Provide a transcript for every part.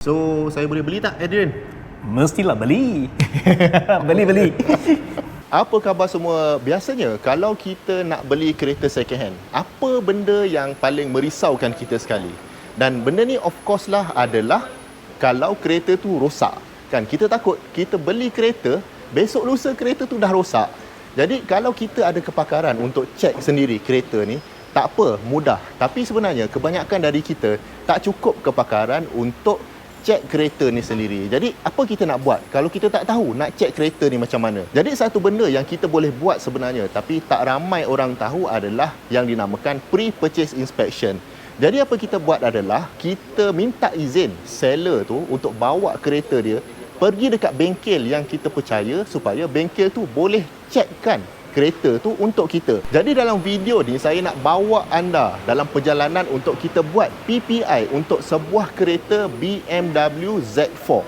So, saya boleh beli tak, Adrian? Mestilah beli. Beli. Apa khabar semua? Biasanya, kalau kita nak beli kereta second hand, apa benda yang paling merisaukan kita sekali? Dan benda ni of course lah adalah kalau kereta tu rosak. Kan, kita takut kita beli kereta, besok lusa kereta tu dah rosak. Jadi, kalau kita ada kepakaran untuk cek sendiri kereta ni, tak apa, mudah. Tapi sebenarnya, kebanyakan dari kita tak cukup kepakaran untuk cek kereta ni sendiri. Jadi apa kita nak buat kalau kita tak tahu nak cek kereta ni macam mana? Jadi satu benda yang kita boleh buat sebenarnya tapi tak ramai orang tahu adalah yang dinamakan pre-purchase inspection. Jadi apa kita buat adalah kita minta izin seller tu untuk bawa kereta dia pergi dekat bengkel yang kita percaya supaya bengkel tu boleh cekkan kereta tu untuk kita. Jadi dalam video ni saya nak bawa anda dalam perjalanan untuk kita buat PPI untuk sebuah kereta BMW Z4.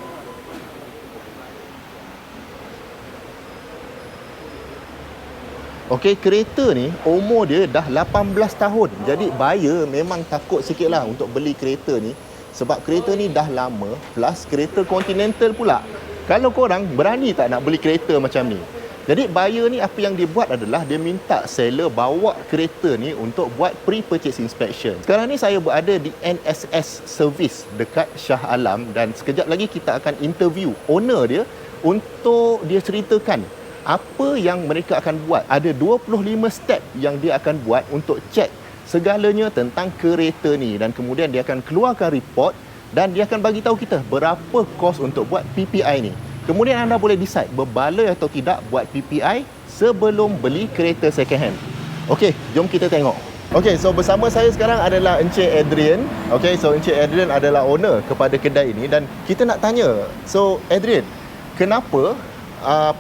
Okey, kereta ni umur dia dah 18 tahun. Jadi buyer memang takut sikitlah untuk beli kereta ni sebab kereta ni dah lama plus kereta Continental pula. Kalau korang berani tak nak beli kereta macam ni? Jadi buyer ni apa yang dia buat adalah dia minta seller bawa kereta ni untuk buat pre-purchase inspection. Sekarang ni saya berada di NSS Service dekat Shah Alam dan sekejap lagi kita akan interview owner dia untuk dia ceritakan apa yang mereka akan buat. Ada 25 step yang dia akan buat untuk cek segalanya tentang kereta ni dan kemudian dia akan keluarkan report dan dia akan bagi tahu kita berapa kos untuk buat PPI ni. Kemudian anda boleh decide berbaloi atau tidak buat PPI sebelum beli kereta second hand. Okey, jom kita tengok. Okey, so bersama saya sekarang adalah Encik Adrian. Okey, so Encik Adrian adalah owner kepada kedai ini dan kita nak tanya. So Adrian, kenapa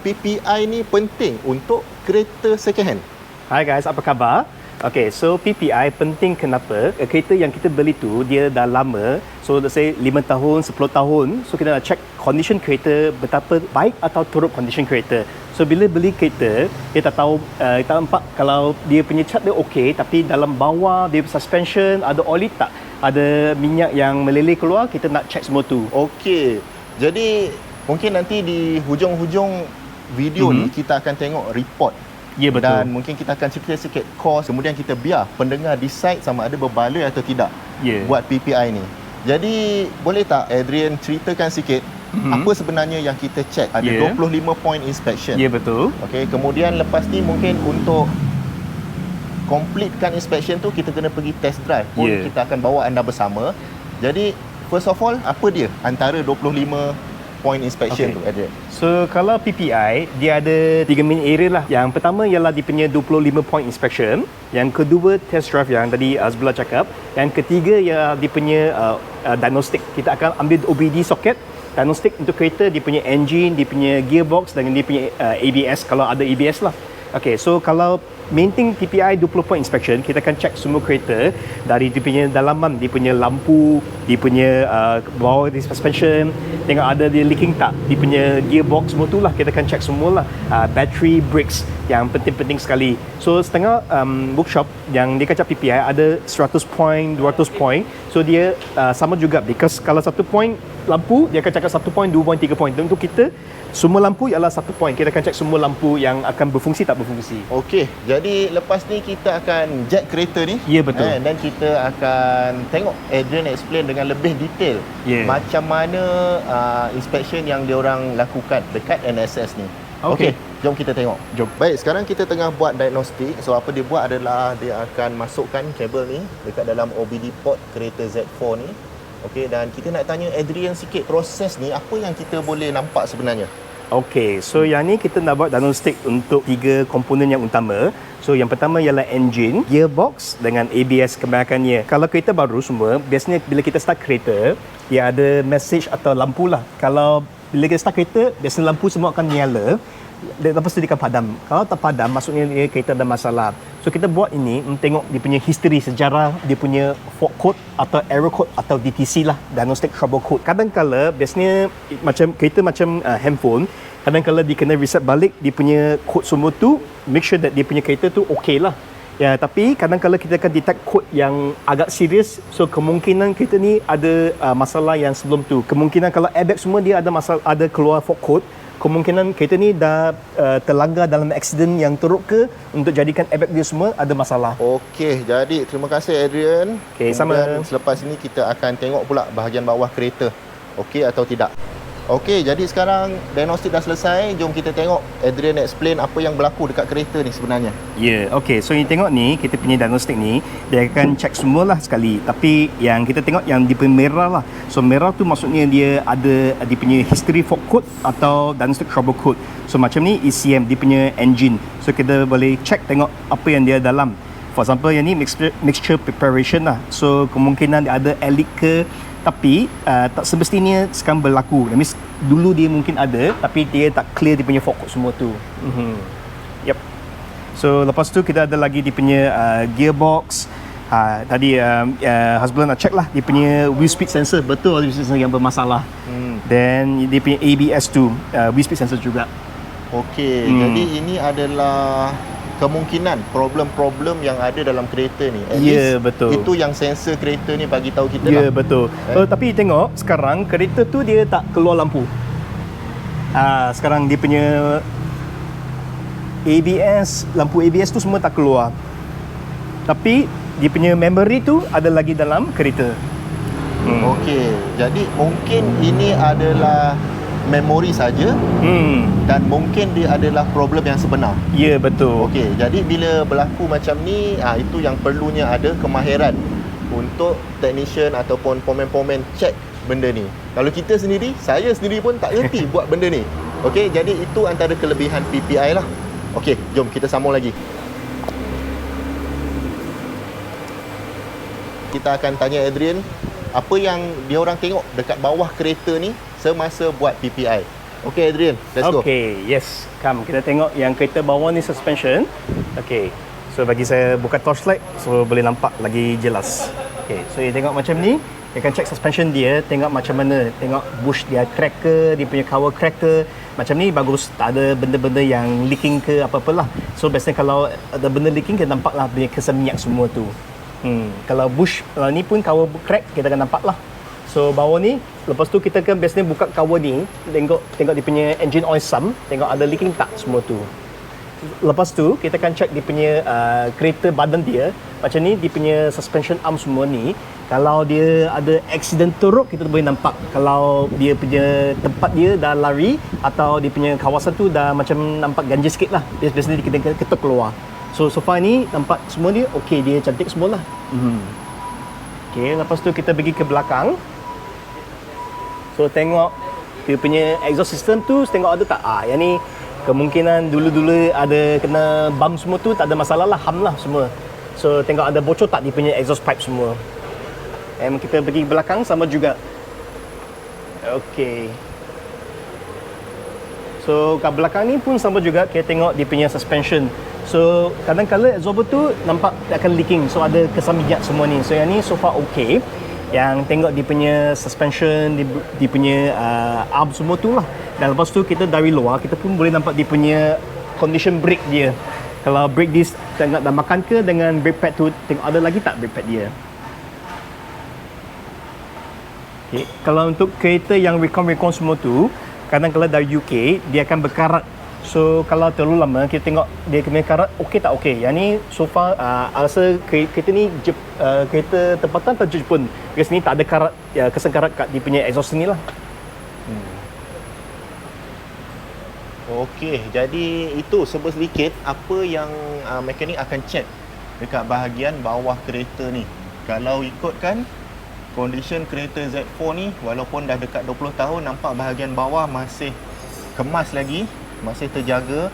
PPI ni penting untuk kereta second hand? Hai guys, apa khabar? Okay, so PPI penting kenapa? Kereta yang kita beli tu dia dah lama. So let's say 5 tahun, 10 tahun. So kita nak check condition kereta betapa baik atau teruk condition kereta. So bila beli kereta, kita tahu kita nampak kalau dia punya cat dia okey tapi dalam bawah dia suspension ada oli tak? Ada minyak yang meleleh keluar, kita nak check semua tu. Okey. Jadi mungkin nanti di hujung-hujung video ni kita akan tengok report. Ya, betul. Dan mungkin kita akan cerita sikit kos, kemudian kita biar pendengar decide sama ada berbaloi atau tidak buat PPI ni. Jadi boleh tak Adrian ceritakan sikit apa sebenarnya yang kita check? Ada 25 point inspection. Ya, betul. Okey, kemudian lepas ni mungkin untuk completekan inspection tu kita kena pergi test drive pun kita akan bawa anda bersama. Jadi first of all apa dia antara 25 point inspection tu, Adrian? So kalau PPI dia ada 3 main area lah. Yang pertama ialah dia punya 25 point inspection. Yang kedua test drive yang tadi Azbullah cakap. Yang ketiga ialah dia punya diagnostik. Kita akan ambil OBD socket, diagnostik untuk kereta, dia punya engine, dia punya gearbox dan dia punya ABS kalau ada ABS lah. Okay, so kalau maintain PPI 20 point inspection, kita akan check semua kereta dari dia punya dalaman, dia punya lampu, dia punya bawah di suspension, tengok ada dia leaking tak, dia punya gearbox semua tu lah, kita akan check semua lah. Battery, brakes yang penting-penting sekali. So setengah workshop yang dia kacap PPI ada 100 point, 200 point. So dia sama juga because kalau 1 point lampu, dia akan cakap 1 point, 2 point, 3 point. Untuk kita, semua lampu ialah 1 point. Kita akan cek semua lampu yang akan berfungsi tak berfungsi. Okey, jadi lepas ni kita akan jack kereta ni. Ya, betul. Dan kita akan tengok Adrian explain dengan lebih detail macam mana inspection yang diorang lakukan dekat NSS ni. Okey, jom kita tengok. Jom. Baik, sekarang kita tengah buat diagnostik. So apa dia buat adalah dia akan masukkan kabel ni dekat dalam OBD port kereta Z4 ni. Okey, dan kita nak tanya Adrian sikit proses ni apa yang kita boleh nampak sebenarnya. Okey, so yang ni kita nak buat diagnostik untuk 3 komponen yang utama. So yang pertama ialah engine, gearbox dengan ABS kebanyakannya. Kalau kereta baru semua, biasanya bila kita start kereta, dia ada message atau lampu lah. Kalau bila kita start kereta, biasanya lampu semua akan nyala. Lepas tu dia akan padam. Kalau tak padam, maksudnya dia kereta ada masalah. So kita buat ini untuk tengok dia punya history, sejarah dia punya fault code atau error code atau DTC lah, diagnostic trouble code. Kadang-kala biasanya macam kereta macam handphone, kadang-kala dia kena reset balik dia punya code semua tu, make sure that dia punya kereta tu okey lah. Ya, tapi kadang-kadang kita akan detect code yang agak serius. So kemungkinan kita ni ada masalah yang sebelum tu. Kemungkinan kalau airbag semua dia ada masalah, ada keluar fault code, kemungkinan kita ni dah terlanggar dalam accident yang teruk ke, untuk jadikan airbag dia semua ada masalah. Okey, jadi terima kasih Adrian. Okey, sama. Kemudian selepas ini kita akan tengok pula bahagian bawah kereta. Okey atau tidak. Okey, jadi sekarang diagnostik dah selesai. Jom kita tengok Adrian explain apa yang berlaku dekat kereta ni sebenarnya. Ya, okey. So yang tengok ni, kita punya diagnostik ni, dia akan check semualah sekali. Tapi yang kita tengok yang di merah lah. So merah tu maksudnya dia ada dia punya history fault code atau diagnostic trouble code. So macam ni ECM, dia punya engine. So kita boleh check tengok apa yang dia dalam. For example, yang ni mixture preparation lah. So kemungkinan dia ada leak ke, tapi tak semestinya sekarang berlaku. That means dulu dia mungkin ada, tapi dia tak clear dia punya fault code semua tu. Yep. So lepas tu kita ada lagi dia punya gearbox. Tadi husband nak check lah dia punya wheel speed sensor, betul wheel speed sensor yang bermasalah. Then dia punya ABS tu, wheel speed sensor juga. Okey, jadi ini adalah kemungkinan problem-problem yang ada dalam kereta ni. Ya, betul. Itu yang sensor kereta ni bagi tahu kita lah. Ya, betul. Tapi tengok sekarang kereta tu dia tak keluar lampu. Sekarang dia punya ABS, lampu ABS tu semua tak keluar. Tapi dia punya memory tu ada lagi dalam kereta. Okey, jadi mungkin ini adalah memori saja dan mungkin dia adalah problem yang sebenar. Ya, betul. Okey, jadi bila berlaku macam ni, itu yang perlunya ada kemahiran untuk technician ataupun pomen-pomen check benda ni. Kalau kita sendiri, saya sendiri pun tak reti buat benda ni. Okey, jadi itu antara kelebihan PPI lah. Okey, jom kita sambung lagi. Kita akan tanya Adrian apa yang dia orang tengok dekat bawah kereta ni semasa buat PPI. Okey Adrian, let's go. Okey, yes. Come, kita tengok yang kereta bawah ni suspension. Okey. So bagi saya buka torchlight so boleh nampak lagi jelas. Okey, so you tengok macam ni, dia akan check suspension dia, tengok macam mana, tengok bush dia crack ke, dia punya cover crack ke. Macam ni bagus, tak ada benda-benda yang leaking ke apa-apalah. So biasanya kalau ada benda leaking, kita nampaklah dia kesan minyak semua tu. Kalau bush ni pun cover crack, kita akan nampak lah. So bawah ni, lepas tu kita kan biasanya buka cover ni, tengok dia punya engine oil sump, tengok ada leaking tak semua tu. Lepas tu kita akan check dia punya kereta badan dia. Macam ni dia punya suspension arm semua ni, kalau dia ada accident teruk, kita boleh nampak. Kalau dia punya tempat dia dah lari atau dia punya kawasan tu dah macam nampak ganjil sikit lah, biasanya kita ketuk keluar. So far ni nampak semua dia okey, dia cantik semua lah. Okey, lepas tu kita pergi ke belakang. So tengok dia punya exhaust system tu, tengok ada tak. Yang ni kemungkinan dulu-dulu ada kena bump semua tu, tak ada masalah lah, ham lah semua. So tengok ada bocor tak dia punya exhaust pipe semua. Kita pergi belakang sama juga. Okey. So kat belakang ni pun sama juga, kita tengok dia punya suspension. So kadang-kadang absorber tu nampak akan leaking, so ada kesan minyak semua ni. So yang ni so far okey. Yang tengok dia punya suspension, dia punya arm semua tu lah. Dan lepas tu kita dari luar, kita pun boleh nampak dia punya condition brake dia. Kalau brake disc tengok dah makan ke, dengan brake pad tu tengok ada lagi tak brake pad dia. Okay. Kalau untuk kereta yang recon semua tu, kadang-kadang dari UK dia akan berkarat. So kalau terlalu lama kita tengok dia kena karat okey tak okey. Yang ni so far rasa kereta ni kereta tempatan atau Jepun. Because ni tak ada karat, kesan karat kat dia punya exhaust ni lah. Okey, jadi itu sedikit apa yang mekanik akan check dekat bahagian bawah kereta ni. Kalau ikutkan condition kereta Z4 ni, walaupun dah dekat 20 tahun, nampak bahagian bawah masih kemas lagi, masih terjaga.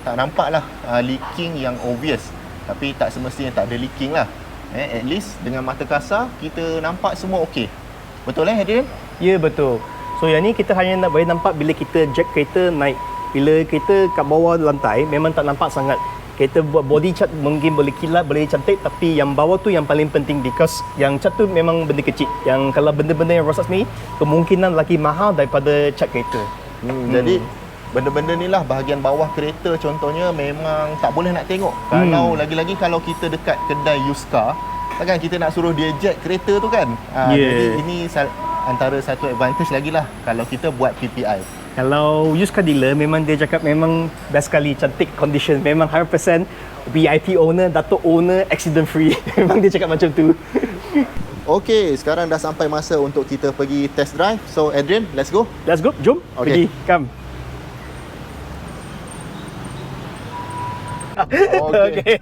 Tak nampak lah leaking yang obvious. Tapi tak semestinya tak ada leaking lah. At least dengan mata kasar kita nampak semua okey. Betul Adrian? Ya, betul. So yang ni kita hanya boleh nampak bila kita jack kereta naik. Bila kita kat bawah lantai memang tak nampak sangat. Kita buat body cat mungkin boleh kilat, boleh cantik, tapi yang bawah tu yang paling penting, because yang cat tu memang benda kecil. Yang kalau benda-benda yang rosak ni kemungkinan lagi mahal daripada cat kereta. Jadi benda-benda ni lah, bahagian bawah kereta contohnya memang tak boleh nak tengok. Kalau lagi-lagi kalau kita dekat kedai used car, takkan kita nak suruh dia jack kereta tu kan. Jadi ini antara satu advantage lagi lah kalau kita buat PPI. Kalau used car dealer, memang dia cakap memang best sekali, cantik condition, memang 100% VIP owner, Dato' owner, accident free. Memang dia cakap macam tu. Okey, sekarang dah sampai masa untuk kita pergi test drive. So Adrian, let's go. Let's go, jom. Okay. Pergi, come. Okey.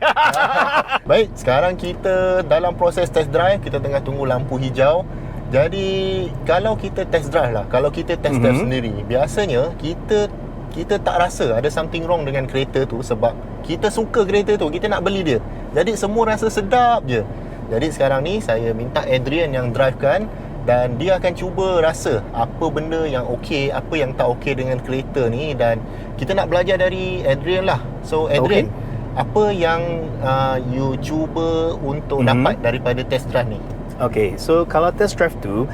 Baik, sekarang kita dalam proses test drive, kita tengah tunggu lampu hijau. Jadi kalau kita test drive lah, kalau kita test drive sendiri, biasanya kita tak rasa ada something wrong dengan kereta tu sebab kita suka kereta tu, kita nak beli dia. Jadi semua rasa sedap je. Jadi sekarang ni saya minta Adrian yang drivekan dan dia akan cuba rasa apa benda yang okey, apa yang tak okey dengan kereta ni, dan kita nak belajar dari Adrian lah. So Adrian, apa yang you cuba untuk dapat daripada test drive ni? Okay, so kalau test drive tu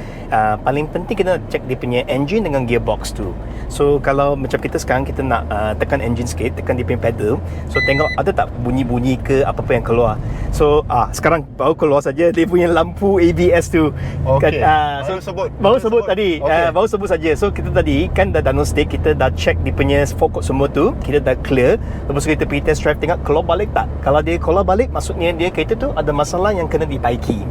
paling penting kita nak check dia punya engine dengan gearbox tu. So kalau macam kita sekarang, kita nak tekan engine sikit, tekan dia punya pedal. So tengok ada tak bunyi-bunyi ke apa-apa yang keluar. So sekarang baru keluar saja dia punya lampu ABS tu. Okay. Baru sebut tadi. Okay. Baru sebut saja. So kita tadi kan dah diagnostic, kita dah check dia punya fork semua tu, kita dah clear. Lepas tu kita pergi test drive, tengok keluar balik tak. Kalau dia keluar balik, maksudnya dia kereta tu ada masalah yang kena dibaiki.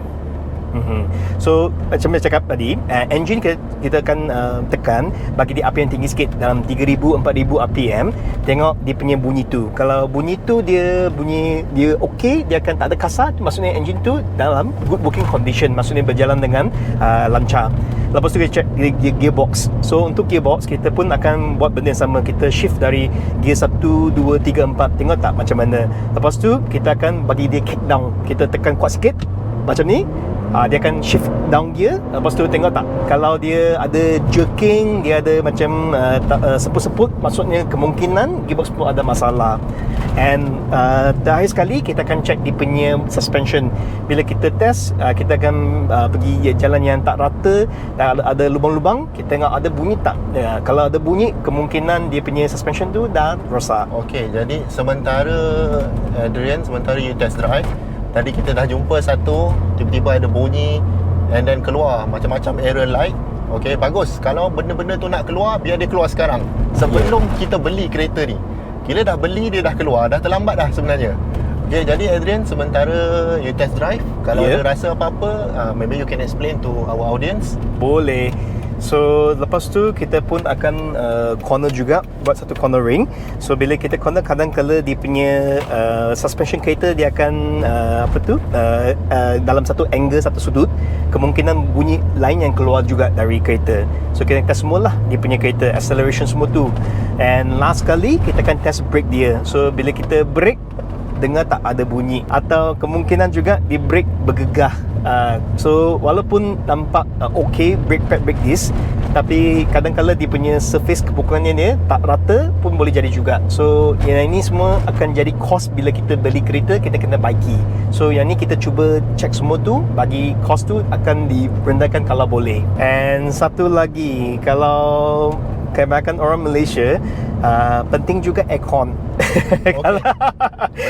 So macam saya cakap tadi, engine kita akan tekan, bagi dia api yang tinggi sikit dalam 3000-4000 RPM. Tengok dia punya bunyi tu. Kalau bunyi tu dia okey, dia akan tak ada kasar, maksudnya engine tu dalam good working condition, maksudnya berjalan dengan lancar. Lepas tu kita check gearbox. So untuk gearbox, kita pun akan buat benda yang sama. Kita shift dari gear 1, 2, 3, 4. Tengok tak macam mana. Lepas tu kita akan bagi dia kick down. Kita tekan kuat sikit macam ni. Dia akan shift down gear. Lepas tu tengok tak, kalau dia ada jerking, dia ada macam seput-seput, maksudnya kemungkinan gearbox pun ada masalah. And terakhir sekali kita akan check dia punya suspension. Bila kita test, kita akan pergi jalan yang tak rata, ada lubang-lubang, kita tengok ada bunyi tak. Kalau ada bunyi, kemungkinan dia punya suspension tu dah rosak. Okey, jadi sementara Adrian, sementara you test drive, tadi kita dah jumpa satu, tiba-tiba ada bunyi and then keluar macam-macam error light. Okey, bagus. Kalau benda-benda tu nak keluar, biar dia keluar sekarang, sebelum kita beli kereta ni. Kita dah beli, dia dah keluar, dah terlambat dah sebenarnya. Okey, jadi Adrian, sementara you test drive, kalau ada rasa apa-apa, maybe you can explain to our audience. Boleh. So lepas tu kita pun akan corner juga, buat satu corner ring. So bila kita corner, kadang-kala dia punya suspension kereta dia akan dalam satu angle, satu sudut, kemungkinan bunyi lain yang keluar juga dari kereta. So kita test semualah dia punya kereta, acceleration semua tu. And last kali kita akan test brake dia. So bila kita brake, dengar tak ada bunyi, atau kemungkinan juga di brake bergegah. So walaupun nampak okay, brake pad, brake disc, tapi kadang-kadang dia punya surface kepukulannya dia tak rata pun boleh jadi juga. So yang ini semua akan jadi cost bila kita beli kereta, kita kena baiki. So yang ni kita cuba check semua tu, bagi cost tu akan direndahkan kalau boleh. And satu lagi, kalau kebanyakan orang Malaysia, penting juga aircon.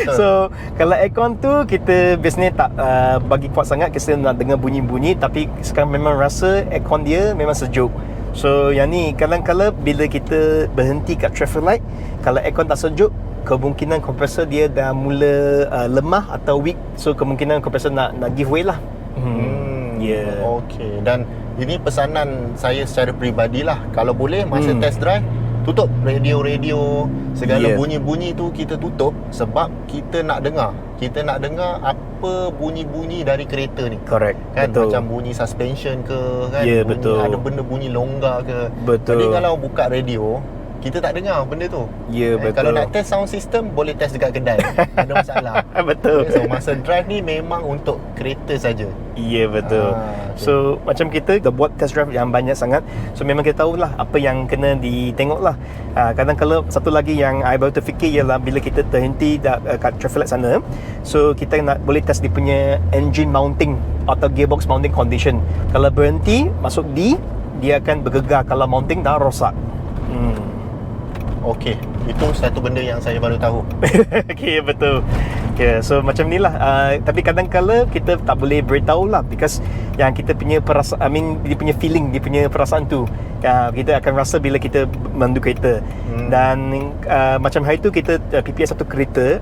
So kalau aircon tu kita biasanya tak bagi kuat sangat, kita nak dengar bunyi-bunyi, tapi sekarang memang rasa aircon dia memang sejuk. So yang ni kadang-kadang bila kita berhenti kat traffic light, kalau aircon tak sejuk, kemungkinan kompresor dia dah mula lemah atau weak. So kemungkinan kompresor nak give way lah. Okey, dan ini pesanan saya secara peribadi lah, kalau boleh masa test drive, tutup radio-radio, segala bunyi-bunyi tu kita tutup, sebab kita nak dengar apa bunyi-bunyi dari kereta ni. Correct. Kan, betul. macam bunyi suspension ke kan, betul. ada benda bunyi longgar ke. Betul. Jadi kalau buka radio, kita tak dengar benda tu. Betul. Kalau nak test sound system, boleh test dekat kedai. Ada masalah. Betul. So masa drive ni memang untuk kereta saja. Betul. Okay. So macam kita dah buat test drive yang banyak sangat, so memang kita tahulah apa yang kena ditengok lah. Kadang-kadang satu lagi yang I baru terfikir ialah bila kita terhenti kat traffic light sana, so kita nak boleh test dia punya engine mounting atau gearbox mounting condition. Kalau berhenti masuk D, dia akan bergegar. Kalau mounting dah rosak. Okey, itu satu benda yang saya baru tahu. Okay, betul. Yeah, so macam ni lah. Tapi kadang-kala kita tak boleh beritahu lah, because yang kita punya perasaan, dia punya feeling, dia punya perasaan tu, kita akan rasa bila kita mandu kereta. Dan macam hari tu kita PPI satu kereta,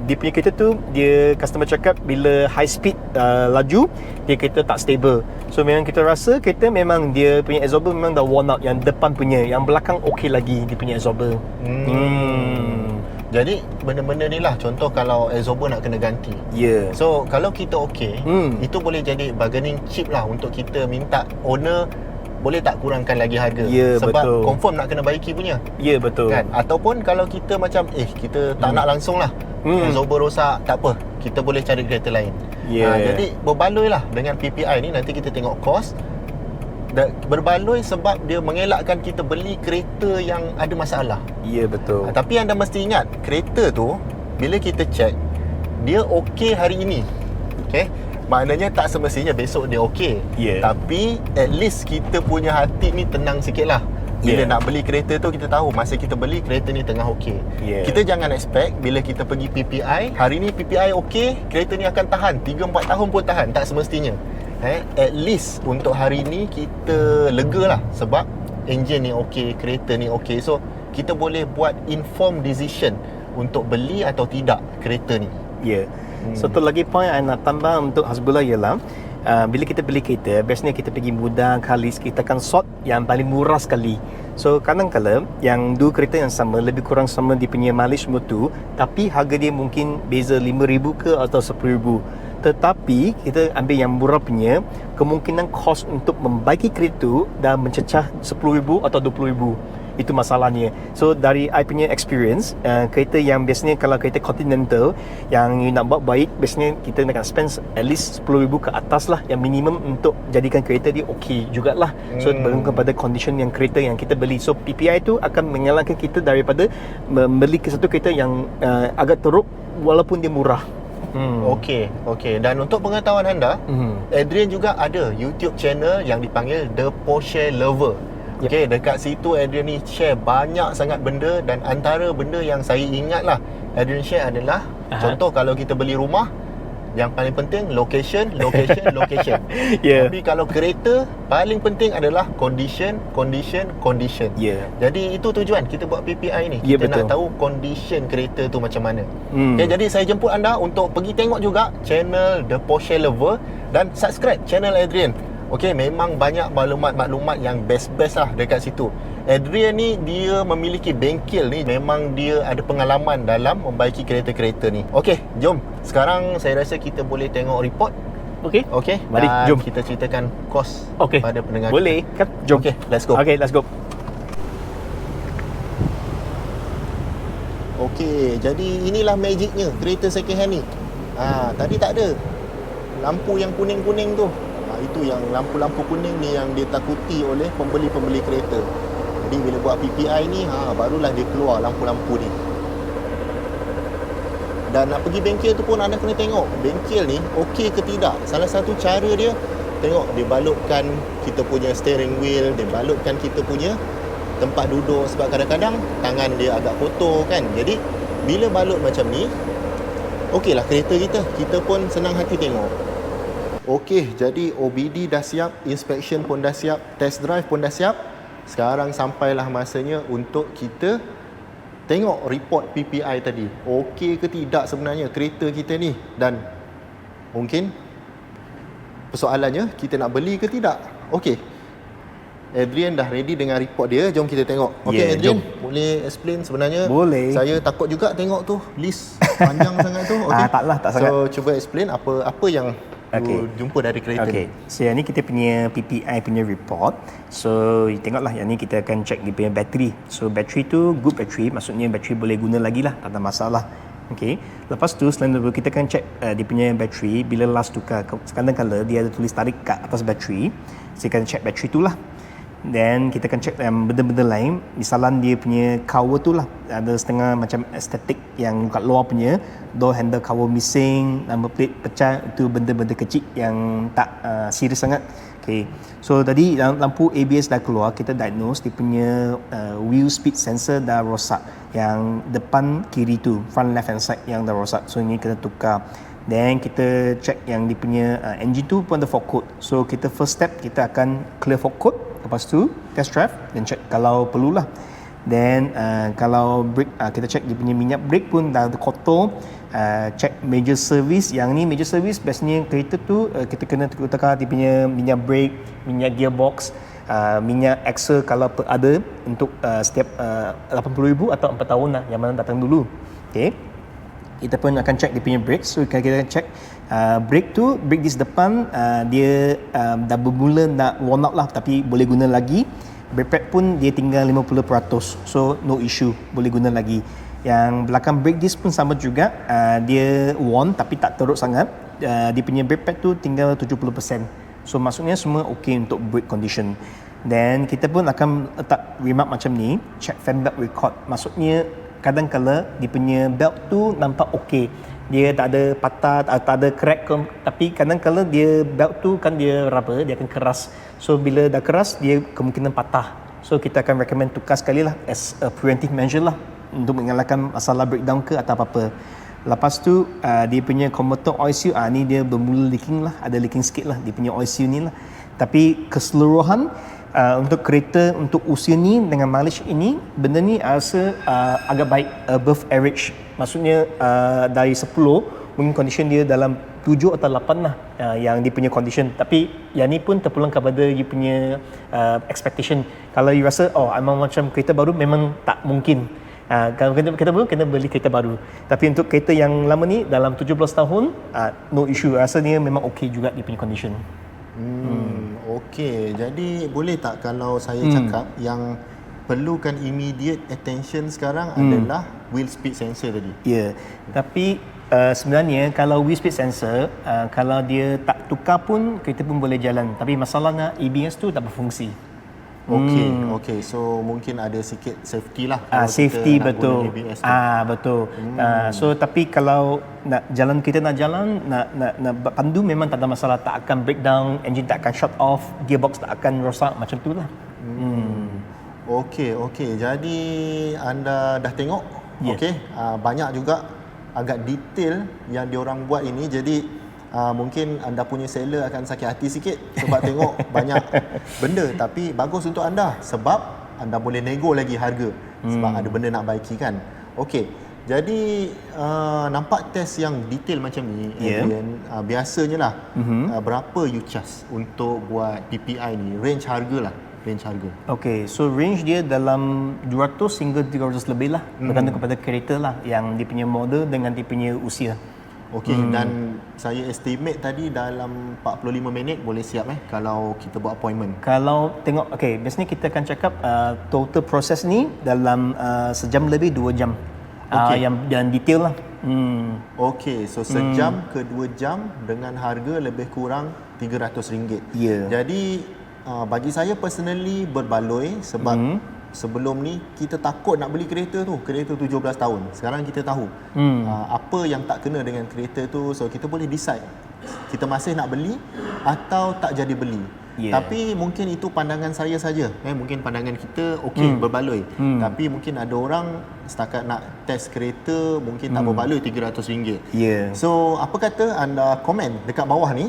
dia punya kereta tu, dia customer cakap bila high speed laju, dia kereta tak stable. So memang kita rasa kereta memang dia punya absorber memang dah worn out. Yang depan punya, yang belakang okey lagi dia punya absorber. Jadi benda-benda ni lah contoh kalau absorber nak kena ganti. Ya. So kalau kita okey, itu boleh jadi bargaining chip lah untuk kita minta owner boleh tak kurangkan lagi harga. Ya, sebab betul. confirm nak kena baiki punya. Ya, betul. Kan? Ataupun kalau kita macam kita tak nak langsung lah, absorber rosak, tak apa, kita boleh cari kereta lain. Jadi berbaloi lah dengan PPI ni. Nanti kita tengok kos. Berbaloi sebab dia mengelakkan kita beli kereta yang ada masalah. Ya, betul. Tapi anda mesti ingat, kereta tu bila kita check, dia okey hari ini, okay? Maknanya tak semestinya besok dia okey. Tapi at least kita punya hati ni tenang sikit lah. Bila nak beli kereta tu, kita tahu masa kita beli kereta ni tengah okey. Kita jangan expect bila kita pergi PPI, hari ni PPI okey, kereta ni akan tahan 3-4 tahun pun tahan. Tak semestinya. At least untuk hari ni kita lega lah, sebab enjin ni okey, kereta ni okey. So kita boleh buat informed decision untuk beli atau tidak kereta ni. Satu lagi point yang nak tambah untuk Hasbullah ialah bila kita beli kereta, biasanya kita pergi Mudah, Khalis, kita akan sort yang paling murah sekali. So kadang-kala yang dua kereta yang sama, lebih kurang sama dia punya mileage mutu, tapi harga dia mungkin beza 5,000 ke atau 10,000. Tetapi kita ambil yang murah punya, kemungkinan kos untuk membaiki kereta tu dah mencecah 10,000 atau 20,000. Itu masalahnya. So dari I punya experience, kereta yang biasanya kalau kereta Continental yang you nak buat baik, biasanya kita nak spend at least 10,000 ke atas lah, yang minimum untuk jadikan kereta dia okey jugalah. So bergantung kepada condition yang kereta yang kita beli. So PPI tu akan mengelakkan kita daripada membeli satu kereta yang agak teruk walaupun dia murah. Okey. Dan untuk pengetahuan anda, Adrian juga ada YouTube channel yang dipanggil The Porsche Lover. Okey, dekat situ Adrian ni share banyak sangat benda, dan antara benda yang saya ingat lah Adrian share adalah contoh kalau kita beli rumah, yang paling penting location. Tapi kalau kereta, paling penting adalah condition. Jadi itu tujuan kita buat PPI ni. Kita nak tahu condition kereta tu macam mana. Okay, jadi saya jemput anda untuk pergi tengok juga channel The Porsche Lover dan subscribe channel Adrian. Okey, memang banyak maklumat-maklumat yang best-best lah dekat situ. Adrian ni dia memiliki bengkel ni, memang dia ada pengalaman dalam membaiki kereta-kereta ni. Okey, jom. Sekarang saya rasa kita boleh tengok report. Okey, mari jom kita ceritakan kos pada pendengar. Boleh kan? Jom. Okey, let's go. Okey, let's go. Okey, jadi inilah magicnya kereta second hand ni. Tadi tak ada lampu yang kuning-kuning tu. Itu yang lampu-lampu kuning ni yang ditakuti oleh pembeli-pembeli kereta. Jadi bila buat PPI ni, barulah dia keluar lampu-lampu ni. Dan nak pergi bengkel tu pun anda kena tengok bengkel ni okey ke tidak. Salah satu cara dia, tengok dia balutkan kita punya steering wheel, dia balutkan kita punya tempat duduk, sebab kadang-kadang tangan dia agak kotor kan. Jadi bila balut macam ni, okeylah kereta kita pun senang hati tengok. Okey, jadi OBD dah siap, inspection pun dah siap, test drive pun dah siap. Sekarang sampailah masanya untuk kita tengok report PPI tadi. Okey ke tidak sebenarnya kereta kita ni, dan mungkin persoalannya kita nak beli ke tidak. Okey, Adrian dah ready dengan report dia. Jom kita tengok. Okey, Adrian, boleh explain sebenarnya? Boleh. Saya takut juga tengok tu list panjang sangat tu. Okey. Tak sangat. So cuba explain apa yang jumpa dari kereta ni. So yang ni kita punya PPI punya report. So tengoklah, yang ni kita akan check dia punya bateri. So bateri tu good bateri, maksudnya bateri boleh guna lagi lah, tak ada masalah. Okey. Lepas tu selain itu kita akan check dia punya bateri bila last tukar. Kadang-kadang dia ada tulis tarik kat atas bateri. Saya akan check bateri tu lah. Then kita akan check benda-benda lain. Misalnya dia punya cover tu lah, ada setengah macam estetik yang kat luar punya door handle cover missing, number plate pecah, itu benda-benda kecil yang tak serius sangat. Okay. So tadi lampu ABS dah keluar, kita diagnose dia punya wheel speed sensor dah rosak. Yang depan kiri tu, front left hand side yang dah rosak. So ini kena tukar. Then kita check yang dia punya engine tu pun ada fault code. So kita first step kita akan clear fault code. Lepas tu test drive dan check kalau perlulah. Then kalau brake kita check dia punya minyak brake pun dah ada kotor. Check major service. Yang ni major service biasanya kereta tu kita kena tukar dia punya minyak brake, minyak gearbox, minyak axle kalau ada untuk setiap 80,000 atau 4 tahun lah, yang mana datang dulu. Okay. Kita pun akan check dia punya brake. So kita check brake tu, brake disc depan dia dah bermula nak worn out lah, tapi boleh guna lagi. Brake pad pun dia tinggal 50%, so no issue, boleh guna lagi. Yang belakang brake disc pun sama juga, dia worn tapi tak teruk sangat. Dia punya brake pad tu tinggal 70%, so maksudnya semua okey untuk brake condition. Then kita pun akan letak remark macam ni, check fan belt record. Maksudnya kadang-kala dia punya belt tu nampak okey, dia tak ada patah, tak ada crack, tapi kadang-kala dia belt tu kan dia rubber, dia akan keras. So bila dah keras dia kemungkinan patah. So kita akan recommend tukar sekali lah as a preventive measure lah, untuk mengelakkan masalah breakdown ke atau apa-apa. Lepas tu dia punya converter oil seal ni dia bermula leaking lah, ada leaking sikit lah dia punya oil seal ni lah. Tapi keseluruhan untuk kereta untuk usia ni dengan mileage ini, benda ni rasa agak baik, above average. Maksudnya dari 10 mungkin condition dia dalam 7 atau 8 lah yang dia punya condition. Tapi yang ni pun terpulang kepada you punya expectation. Kalau you rasa memang macam kereta baru, memang tak mungkin. Kalau kereta baru, kena beli kereta baru. Tapi untuk kereta yang lama ni dalam 17 tahun, no issue. Rasa dia memang okey juga dia punya condition. Okey, jadi boleh tak kalau saya cakap yang perlukan immediate attention sekarang adalah wheel speed sensor tadi? Ya, tapi sebenarnya kalau wheel speed sensor, kalau dia tak tukar pun kereta pun boleh jalan. Tapi masalahnya ABS tu tak berfungsi. Okey. So mungkin ada sikit safety lah. Safety kita betul. nak guna ABS tu. Betul. So tapi kalau kita nak jalan, nak pandu, memang tak ada masalah, tak akan breakdown, engine tak akan shut off, gearbox tak akan rosak, macam tu lah. Okey. Jadi anda dah tengok, okey. Banyak juga agak detail yang diorang buat ini. Jadi mungkin anda punya seller akan sakit hati sikit sebab tengok banyak benda, tapi bagus untuk anda sebab anda boleh nego lagi harga sebab ada benda nak baiki kan. Okey. Jadi nampak test yang detail macam ni, Adrian, biasanya lah berapa you charge untuk buat PPI ni? Range harga lah. Okey, so range dia dalam 200 hingga 300 lebih lah, bergantung kepada kereta lah, yang dia punya model dengan dia punya usia. Okey, dan saya estimate tadi dalam 45 minit boleh siap kalau kita buat appointment. Kalau tengok, biasanya kita akan cakap total proses ni dalam sejam lebih 2 jam. Yang detail lah. Okey, so sejam ke 2 jam dengan harga lebih kurang RM300. Ya. Jadi bagi saya personally berbaloi sebab sebelum ni kita takut nak beli kereta 17 tahun. Sekarang kita tahu apa yang tak kena dengan kereta tu, so kita boleh decide kita masih nak beli atau tak jadi beli. Tapi mungkin itu pandangan saya saja. Mungkin pandangan kita berbaloi. Tapi mungkin ada orang setakat nak test kereta mungkin tak berbaloi RM300. So apa kata anda komen dekat bawah ni,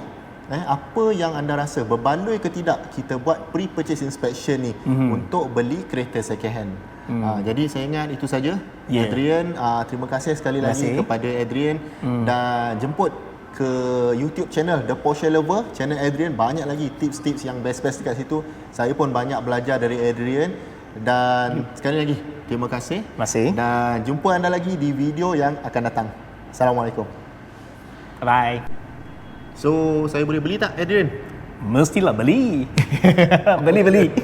apa yang anda rasa, berbaloi ke tidak kita buat pre-purchase inspection ni untuk beli kereta second hand. Jadi saya ingat itu saja. Adrian, terima kasih sekali lagi kepada Adrian dan jemput ke YouTube channel The Porsche Lover, channel Adrian. Banyak lagi tips-tips yang best-best dekat situ. Saya pun banyak belajar dari Adrian. Dan sekali lagi terima kasih. Dan jumpa anda lagi di video yang akan datang. Assalamualaikum. Bye. So saya boleh beli tak, Adrian? Mestilah beli. Beli.